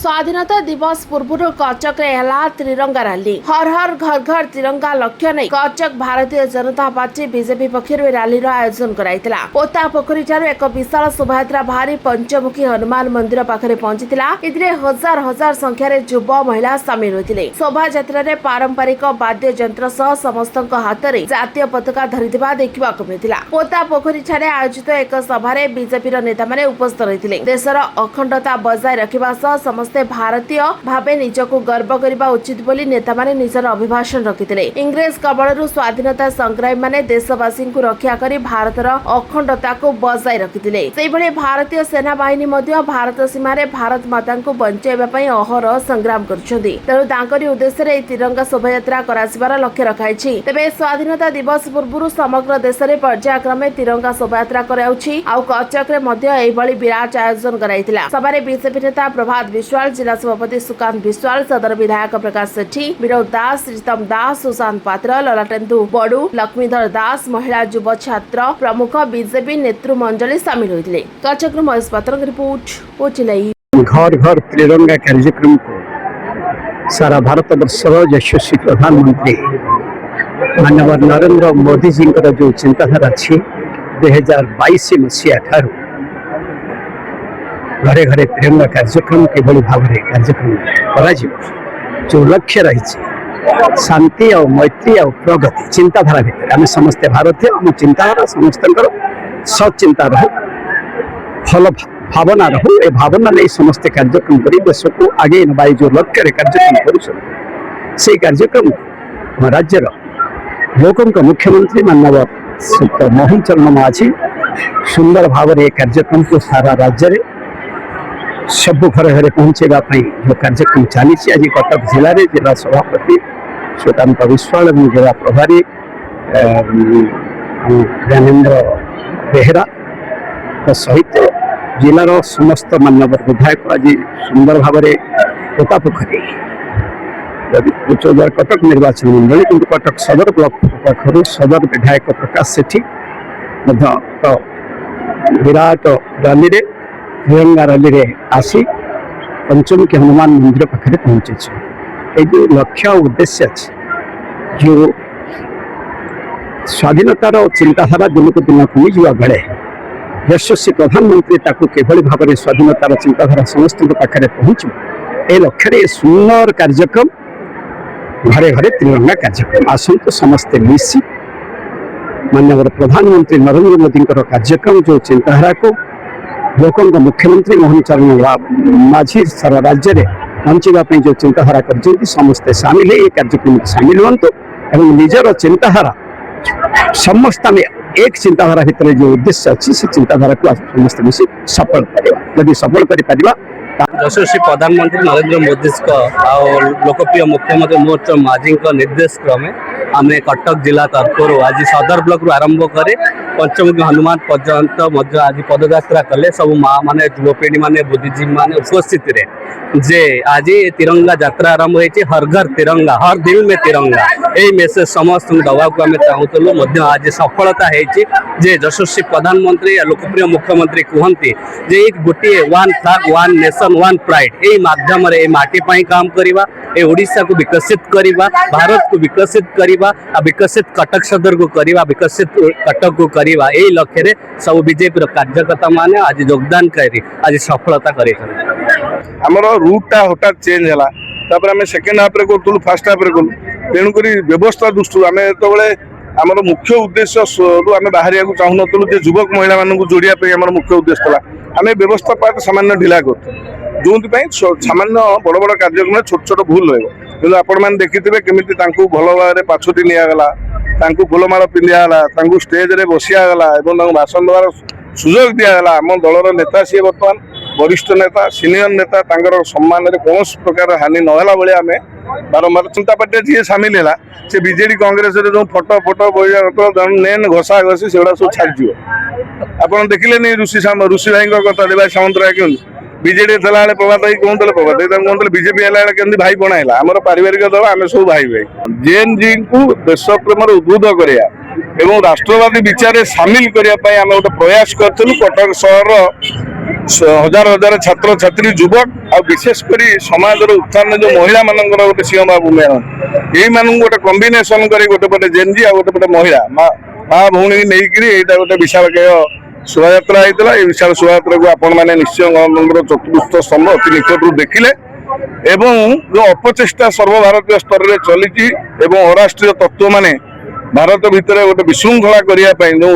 स्वाधीनता दिवस पूर्व कचक त्रिरंगा रैली हर हर घर घर तिरंगा लक्ष्य नहीं कचक Bharatiya Janata party BJP पक्षर rally आयोजन कराइला। पोता पोखरी एक विशाल शोभायात्रा बाहरी पंचमुखी हनुमान मंदिर पाखे पहुंची हजार हजार संख्यार युव महिला सामिल होते। शोभायात्रा रे पारंपरिक वाद्य यंत्र सह समस्त हाथ में जातीय पताका धरिथिबा देखा मिलता। पोता पोखरी आयोजित एक सभारे बीजेपी नेता माने उपस्थित रही देशर अखंडता बजाय रखा सह समस्ते भारतीय भावे निजको गर्व करने उचित बोली नेता माने निजर अभिभाषण रखिथिले। इंग्रेज कबलरू स्वाधीनता संग्रामी माने देशवासी को रक्षा करी भारतर अखंडता को बजाय रखिथिले। सेहिभଳି भारतीय सेना बाहिनी मध्य भारत सीमा रे भारत माता को बंचाइबा पई अहरह संग्राम करछथि। तेणु तांकरी उद्देश्य रे तिरंगा शोभायात्रा करासिबार लक्ष्य रखाइछि। तेबे स्वाधीनता दिवस पूर्व समग्र देश रे पर्यायक्रमे तिरंगा शोभायात्रा कराउछि। आउ कचक रे मध्य एभଳି विराट आयोजन कराइथिला। सभारे बीजेपी नेता प्रभात विश्वाल, जिला सभापति सुकांत विश्वाल, सदर विधायक प्रकाश सेठी, विनोद दास, श्रीतम दास, सुशांत पात्र, ललाटेन्दु बड़ू, लक्ष्मीधर दास, महिला युव छात्र प्रमुख बीजेपी नेतृमंडली सामिल होते। कचक महेश पात्र रिपोर्ट ओचिलाई। घर घर तिरंगा कार्यक्रम को सारा भारत वर्षर यशस्वी प्रधानमंत्री मानव नरेंद्र मोदी जी जो चिंताधारा अच्छी 2022 मसीहा ठारू घरे घरे तिरंगा कार्यक्रम किभली भाव में कार्यक्रम करा जो लक्ष्य रही शांति और मैत्री और प्रगति चिंताधारा भितर आम समस्ते भारतीय आम चिंताधारा समस्त सचिंता रहू भल भावना रहू ए भावना नहीं समस्ते कार्यक्रम कर देश को आगे नवा जो लक्ष्य कार्यक्रम कर कार्यक्रम राज्यर लोकों मुख्यमंत्री मानव मोहन चरण माझी सुंदर भाव में कार्यक्रम को सारा राज्य में सब घर घर पहुंचेगा जो कार्यक्रम चली आज कटक जिले में जिला सभापति सुकांत विश्वाल और जिला प्रभारी ज्ञानेन्द्र बेहरा सहित जिलार समस्त मान्यवर विधायक आज सुंदर भाव में पोता पोखरी उच्चद्वार कटक निर्वाचन मंडली किंतु कटक सदर ब्लॉक पाखर सदर विधायक प्रकाश सेठी विराट रैली तिरंगा रैली आसी पंचमुखी हनुमान मंदिर पाखे पहुंचे। जो लक्ष्य उद्देश्य अच्छे जो स्वाधीनतार चिंताधारा दिन को दिन कमिजा बेले यशस्वी प्रधानमंत्री किभली भाव में स्वाधीनतार चिंताधारा समस्त पाखे पहुँच ए लक्ष्य सुंदर कार्यक्रम घरे घरे तिरंगा कार्यक्रम आसतु समस्ते मिसी माननीय प्रधानमंत्री नरेंद्र मोदी कार्यक्रम जो चिंताधारा को लोकों मुख्यमंत्री मोहन चरण माझी सारा राज्य में पहुंचापी जो चिंताधारा कर समस्ते सामिल है कार्यक्रम सामिल हूँ एवं निजर चिंताधारा समस्त में एक चिंताधारा भितर जो उद्देश्य अच्छी से चिंताधारा को समस्त मिसी सफल कर सफल कर यशस्वी प्रधानमंत्री नरेंद्र मोदी लोकप्रिय मुख्यमंत्री मोहन माझी निर्देश क्रमे आम कटक जिला तरफ आज सदर ब्लॉक आरंभ करे पंचमुखी हनुमान पर्यंत आज पदयात्रा कले सब माँ माने युवपीढ़ी माने बुद्धिजीवी माने उपस्थित रे जे आज तिरंगा यात्रा आरंभ होती हर घर तिरंगा हर दिल में तिरंगा यही मेसेज समस्त दवा को आम चाहूलु आज सफलता जे यशस्वी प्रधानमंत्री लोकप्रिय मुख्यमंत्री कहते जे गोटे one flag one nation one pride यही माध्यम माटी काम करवा ओडिशा को विकसित करवा भारत को विकसित करवा विकसित कटक सदर को करवा विकसित कटक को करवा यही लक्ष्य रे सब बीजेपी कार्यकर्ता माने आज योगदान करी आज सफलता कर आमर रूटा हठात चेंज है आम सेकेंड हाफ रे करूँ फास्ट हाफ रे करूँ तेणुक व्यवस्था दृष्टि आम जो आमर मुख्य उद्देश्य आम बाहर चाहून युवक महिला मानक जोड़ापी आम मुख्य उद्देश्य था आम व्यवस्था पार्ट सामान्य ढिला कर जो सामान्य बड़ बड़ कार्यक्रम छोट छोट भूल रही आपण देखिथे केमी भल भाव में पाछुटी निगला फूलमाल पिंधाला स्टेज रे बसियागला भाषण देवार सुजोग दिगला आम दलर नेता सी बर्तमान वरिष्ठ नेता सिनियर नेता सम्मान में कौन प्रकार हानि नहला भाई आम बारंबार चिंता पार्टी जी सामिल है से बीजेडी कांग्रेस जो फटो फटो बहिष्कार नेन घसा घसी से सब छाड़ आप देखिले ऋषि भाई कथा देवा सामंतराय कहते बीजेडी था प्रभात भाई कहते प्रभात भाई कहते बीजेपी है भाई बनाइला आम पारिवारिक दल आम सब भाई भाई जेएन जी को देश प्रेम उद्बुद्ध करा राष्ट्रवादी विचार सामिल करने गोटे प्रयास करूँ कटक सहर हजार हजार छात्र छात्री युवक और विशेषकर समाज उत्थान जो महिला मान गोटे सिंहभा भूमिका यही मान गोटे कम्बिनेसन कर गोटे पटे जेनजी आ गोटे पटे महिला माँ भौणी नहीं गोटे विशालकाय शोभा होता है। विशाल शोभा को आपण मैंने निश्चय गणतंत्र चतुर्थ स्तंभ अति निकटू देखिले एवं जो अपचेष्टा सर्वभारतीय स्तर में चली अराष्ट्रीय तत्व माने भारत भितर गोटे विशृंखला करने जो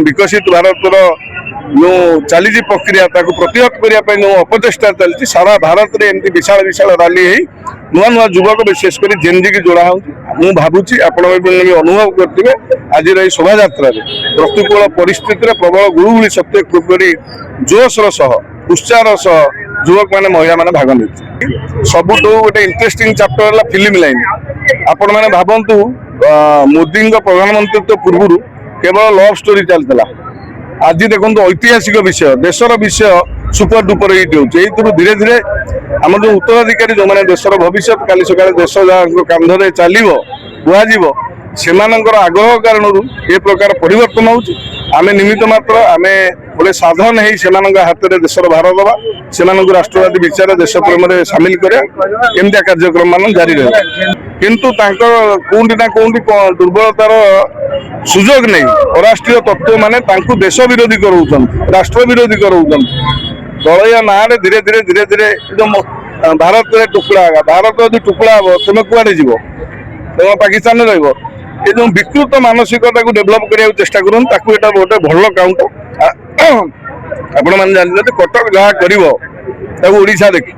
विकसित भारतर जो चली प्रक्रिया प्रतिहत करने जो अपचेष्टा चलती सारा भारत में एमती विशाल विशाल रैली नुआ नुआ युवक विशेषकर जेनजी की जोड़ा मुझे भावुची आपण भी अनुभव करते आज शोभा यात्रा प्रतिकूल परिस्थिति प्रबल गुड़गुड़ी सत्य किपरि जोशर सह उत्साह सह युवक मैंने महिला मैंने भाग नहीं सबुठ गोटे इंटरेस्टिंग चैप्टर है फिल्म लाइन आपण मैंने भावतु मोदी प्रधानमंत्री पूर्व केवल लव स्टोरी चलता आज देखो ऐतिहासिक विषय देशर विषय सुपर डुपर हिट हो धीरे धीरे आम जो उत्तराधिकारी जो मैंने देशर भविष्य काली सकाଳେ देश कांधरे चलो बुआव से आग्रह कारण ये प्रकार परिवर्तन होमें निमित्त मात्र आम गोटे साधन है हाथ में देशर भार दवा से राष्ट्रवादी विचार देश प्रेम सामिल करमती कार्यक्रम मान जारी रहे किंतु कौटी ना कौटी दुर्बलतार सुजोग नहीं अराष्ट्रीय तत्व माने देश विरोधी कर राष्ट्र विरोधी कर दलया ना धीरे धीरे धीरे धीरे जो भारत टुकड़ा भारत यदि टुकड़ा हम तुम कुआड़े जीव तुम पाकिस्तान रही ये जो विकृत मानसिकता को डेभलप करने चेष्टा करूँ गोटे भल काउंटर आपण मैंने जानते कटक जहाँ कर ओडिशा देखी